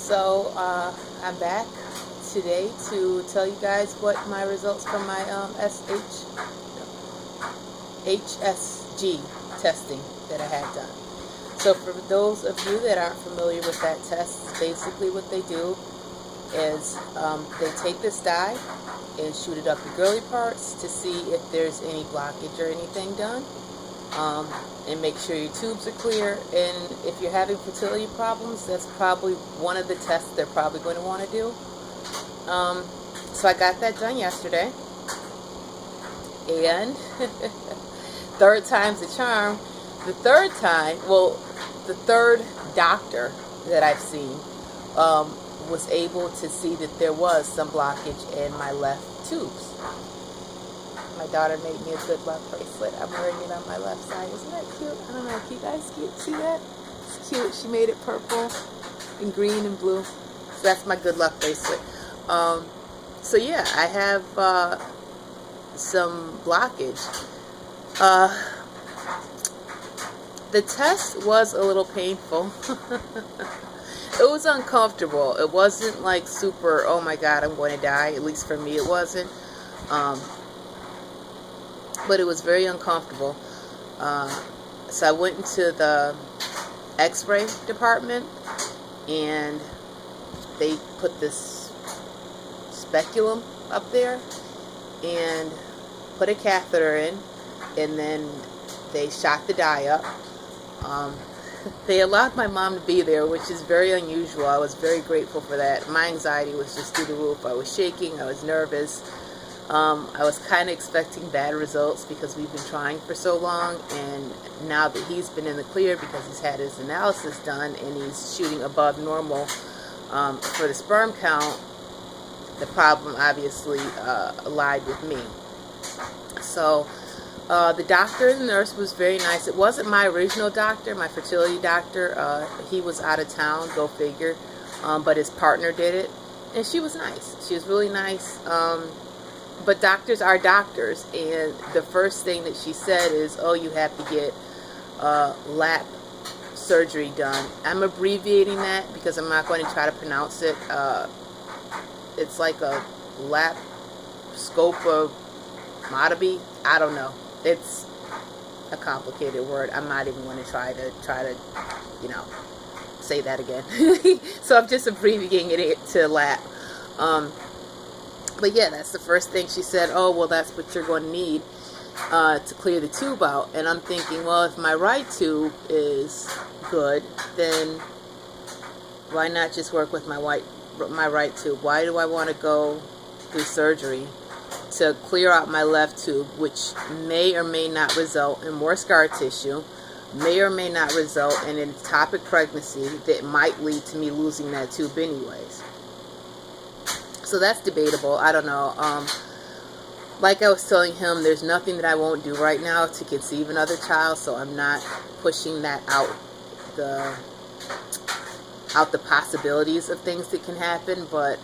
So I'm back today to tell you guys what my results from my HSG testing that I had done. So for those of you that aren't familiar with that test, basically what they do is they take this dye and shoot it up the girly parts to see if there's any blockage or anything done, and make sure your tubes are clear. And if you're having fertility problems, that's probably one of the tests they're probably going to want to do. So I got that done yesterday, and third time's the charm. The third time, well, the third doctor that I've seen was able to see that there was some blockage in my left tubes. My daughter made me a good luck bracelet. I'm wearing it on my left side. Isn't that cute? I don't know if you guys see that? It's cute. She made it purple and green and blue. So that's my good luck bracelet. So yeah, I have some blockage. The test was a little painful. It was uncomfortable. It wasn't like super, oh my god, I'm going to die. At least for me it wasn't. But it was very uncomfortable. So I went into the x-ray department, and they put this speculum up there and put a catheter in, and then they shot the dye up. They allowed my mom to be there, which is very unusual. I was very grateful for that. My anxiety was just through the roof. I was shaking. I was nervous. I was kind of expecting bad results because we've been trying for so long, and now that he's been in the clear because he's had his analysis done and he's shooting above normal for the sperm count, the problem obviously lied with me. So the doctor and the nurse was very nice. It wasn't my original doctor, my fertility doctor. He was out of town, go figure. But his partner did it, and she was nice. She was really nice. But doctors are doctors, and the first thing that she said is, oh, you have to get lap surgery done. I'm abbreviating that because I'm not going to try to pronounce it. It's like a lapscopotomy. I don't know. It's a complicated word. I'm not even going to try to say that again. So I'm just abbreviating it to lap. But yeah, that's the first thing she said. Oh, well, that's what you're going to need to clear the tube out. And I'm thinking, well, if my right tube is good, then why not just work with my right tube? Why do I want to go through surgery to clear out my left tube, which may or may not result in more scar tissue, may or may not result in an ectopic pregnancy that might lead to me losing that tube anyways? So that's debatable. I don't know. Like I was telling him, there's nothing that I won't do right now to conceive another child, so I'm not pushing that out the possibilities of things that can happen, but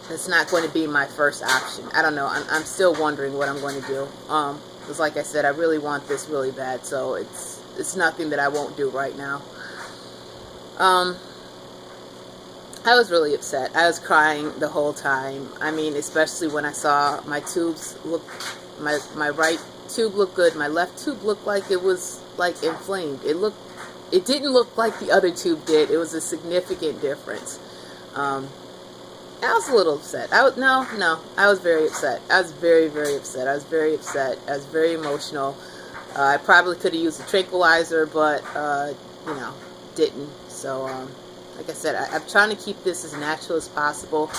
it's not going to be my first option. I don't know. I'm still wondering what I'm going to do. Because like I said, I really want this really bad, so it's nothing that I won't do right now. I was really upset. I was crying the whole time. I mean, especially when I saw my tubes look, my right tube looked good. My left tube looked like it was like inflamed. It didn't look like the other tube did. It was a significant difference. I was a little upset. I was very upset. I was very, very upset. I was very upset. I was very emotional. I probably could have used a tranquilizer, but didn't. So like I said, I'm trying to keep this as natural as possible.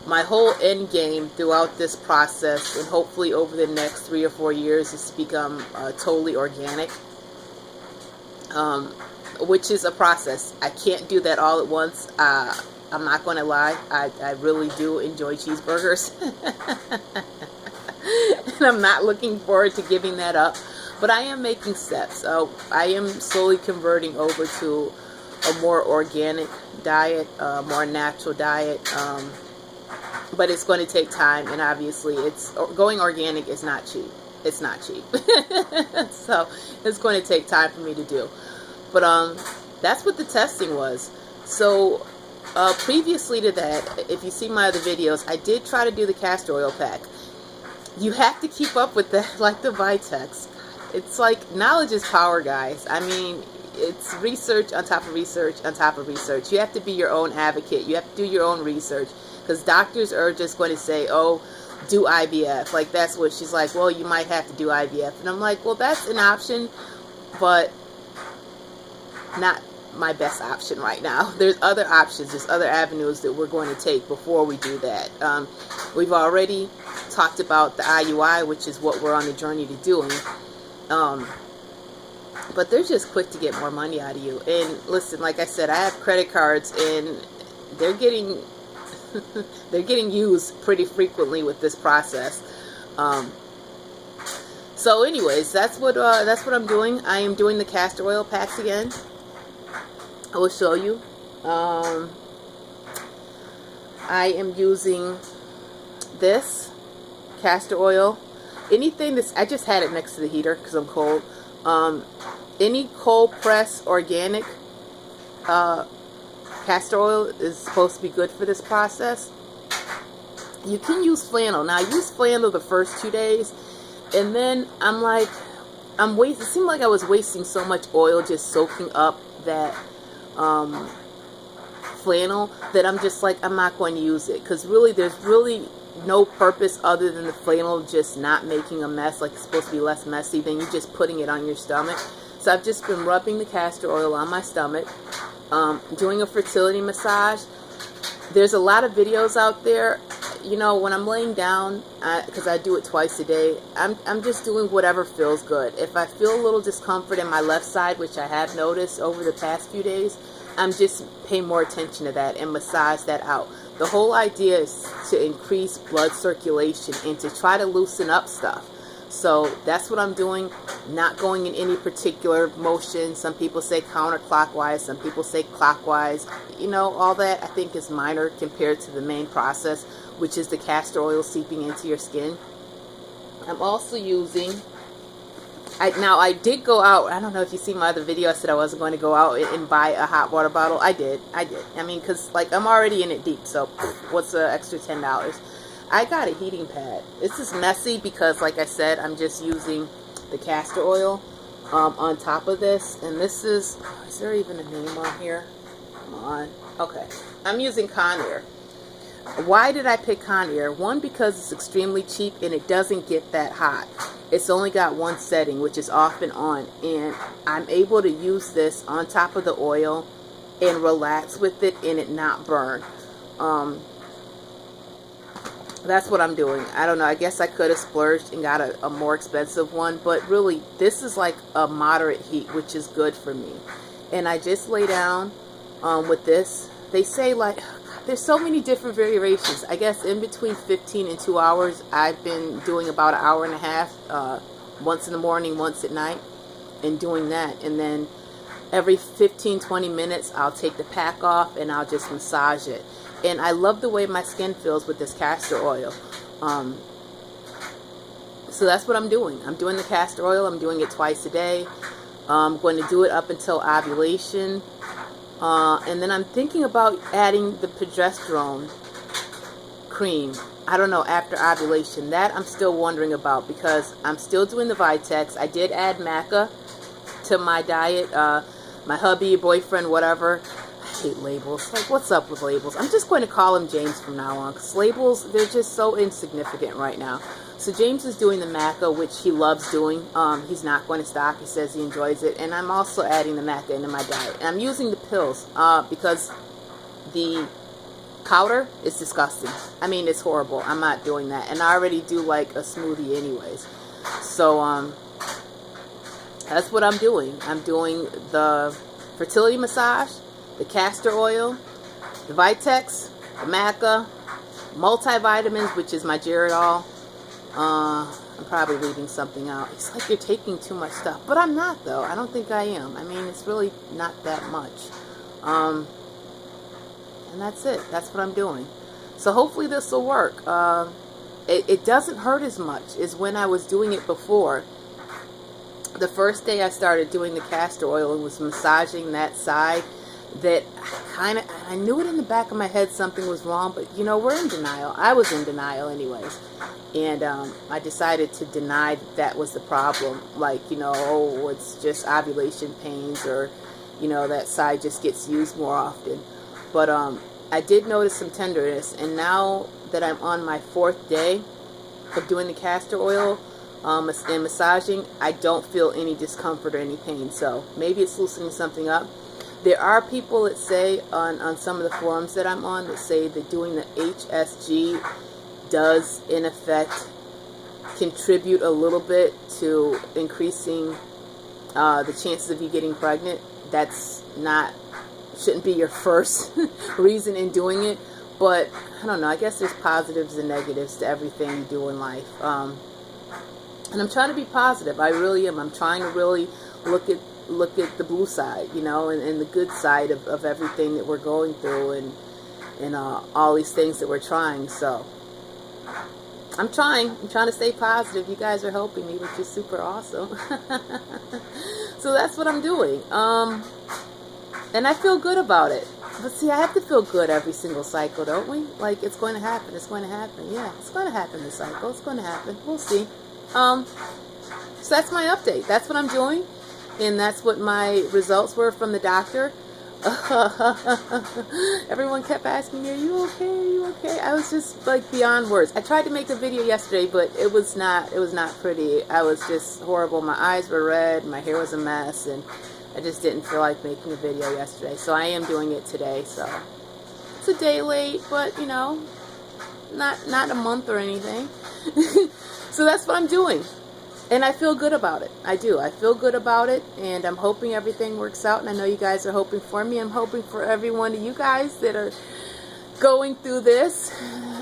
My whole end game throughout this process, and hopefully over the next 3 or 4 years, is to become totally organic, which is a process. I can't do that all at once. I'm not going to lie. I really do enjoy cheeseburgers. And I'm not looking forward to giving that up. But I am making steps. I am slowly converting over to a more organic diet, a more natural diet. But it's going to take time, and obviously going organic is not cheap. It's not cheap. So it's going to take time for me to do. But that's what the testing was. So previously to that, if you see my other videos, I did try to do the castor oil pack. You have to keep up with that, like the Vitex. It's like knowledge is power, guys. I mean, it's research on top of research on top of research. You have to be your own advocate. You have to do your own research, because doctors are just going to say, oh, do IVF. Like, that's what she's like, well, you might have to do IVF. And I'm like, well, that's an option, but not my best option right now. There's other options. There's other avenues that we're going to take before we do that. We've already talked about the IUI, which is what we're on the journey to doing. But they're just quick to get more money out of you. And listen, like I said, I have credit cards, and they're getting they're getting used pretty frequently with this process. So anyways, that's what I'm doing. I am doing the castor oil packs again. I will show you. I am using this castor oil. Anything that's, I just had it next to the heater because I'm cold. Any cold press organic castor oil is supposed to be good for this process. You can use flannel. Now, I used flannel the first 2 days, and then I'm like, it seemed like I was wasting so much oil just soaking up that flannel, that I'm just like, I'm not going to use it, because really there's really no purpose other than the flannel just not making a mess. Like, it's supposed to be less messy than you just putting it on your stomach. So I've just been rubbing the castor oil on my stomach, doing a fertility massage. There's a lot of videos out there. You know, when I'm laying down, because I do it twice a day, I'm just doing whatever feels good. If I feel a little discomfort in my left side, which I have noticed over the past few days, I'm just paying more attention to that and massage that out. The whole idea is to increase blood circulation and to try to loosen up stuff. So that's what I'm doing, not going in any particular motion. Some people say counterclockwise, some people say clockwise. You know, all that I think is minor compared to the main process, which is the castor oil seeping into your skin. I'm also using, now I did go out, I don't know if you see my other video, I said I wasn't going to go out and buy a hot water bottle. I did. I mean, because like I'm already in it deep, so what's the extra $10? I got a heating pad. This is messy because, like I said, I'm just using the castor oil on top of this. And this is there even a name on here? Come on. Okay. I'm using Conair. Why did I pick Conair? One, because it's extremely cheap and it doesn't get that hot. It's only got one setting, which is off and on. And I'm able to use this on top of the oil and relax with it and it not burn. That's what I'm doing. I don't know. I guess I could have splurged and got a more expensive one. But really, this is like a moderate heat, which is good for me. And I just lay down with this. They say, like, there's so many different variations. I guess in between 15 and 2 hours, I've been doing about an hour and a half. Once in the morning, once at night. And doing that. And then every 15-20 minutes, I'll take the pack off and I'll just massage it. And I love the way my skin feels with this castor oil. So that's what I'm doing. I'm doing the castor oil. I'm doing it twice a day. I'm going to do it up until ovulation. And then I'm thinking about adding the progesterone cream. I don't know, after ovulation. That I'm still wondering about because I'm still doing the Vitex. I did add maca to my diet. My hubby, boyfriend, whatever. I hate labels. Like, what's up with labels? I'm just going to call him James from now on, because labels, they're just so insignificant right now. So James is doing the maca, which he loves doing. He's not going to stop. He says he enjoys it. And I'm also adding the maca into my diet. And I'm using the pills because the powder is disgusting. I mean, it's horrible. I'm not doing that. And I already do like a smoothie anyways. So that's what I'm doing. I'm doing the fertility massage, the castor oil, the Vitex, the maca, multivitamins, which is my Geritol. I'm probably leaving something out. It's like you're taking too much stuff, but I'm not, though. I don't think I am. I mean, it's really not that much. And that's it. That's what I'm doing. So hopefully this will work. It doesn't hurt as much as when I was doing it before. The first day I started doing the castor oil and was massaging that side, that I knew it in the back of my head something was wrong, but you know, we're in denial. I was in denial anyways. And I decided to deny that was the problem. Like, you know, oh, it's just ovulation pains, or, you know, that side just gets used more often. But I did notice some tenderness, and now that I'm on my 4th day of doing the castor oil and massaging, I don't feel any discomfort or any pain. So maybe it's loosening something up. There are people that say on some of the forums that I'm on that say that doing the HSG does in effect contribute a little bit to increasing the chances of you getting pregnant. That's shouldn't be your first reason in doing it, but I don't know, I guess there's positives and negatives to everything you do in life. And I'm trying to be positive. I really am. I'm trying to really look at the blue side, you know, and the good side of everything that we're going through, and all these things that we're trying. So I'm trying to stay positive. You guys are helping me, which is super awesome. So that's what I'm doing. And I feel good about it. But see, I have to feel good every single cycle, don't we? Like, it's going to happen. It's going to happen. Yeah, it's going to happen this cycle. It's going to happen. We'll see. So that's my update. That's what I'm doing. And that's what my results were from the doctor. Everyone kept asking me, are you okay? Are you okay? I was just like beyond words. I tried to make a video yesterday, but it was not pretty. I was just horrible. My eyes were red. My hair was a mess. And I just didn't feel like making a video yesterday. So I am doing it today. So it's a day late, but you know, not a month or anything. So that's what I'm doing. And I feel good about it. I do. I feel good about it. And I'm hoping everything works out. And I know you guys are hoping for me. I'm hoping for every one of you guys that are going through this.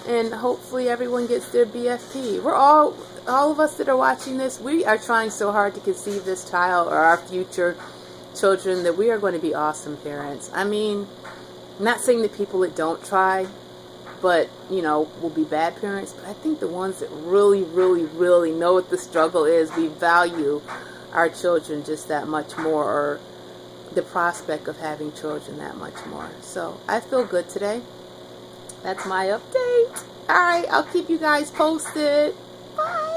And hopefully everyone gets their BFP. We're all of us that are watching this, we are trying so hard to conceive this child or our future children that we are going to be awesome parents. I mean, I'm not saying that people that don't try, but, you know, will be bad parents. But I think the ones that really, really, really know what the struggle is, we value our children just that much more, or the prospect of having children that much more. So I feel good today. That's my update. All right, I'll keep you guys posted. Bye.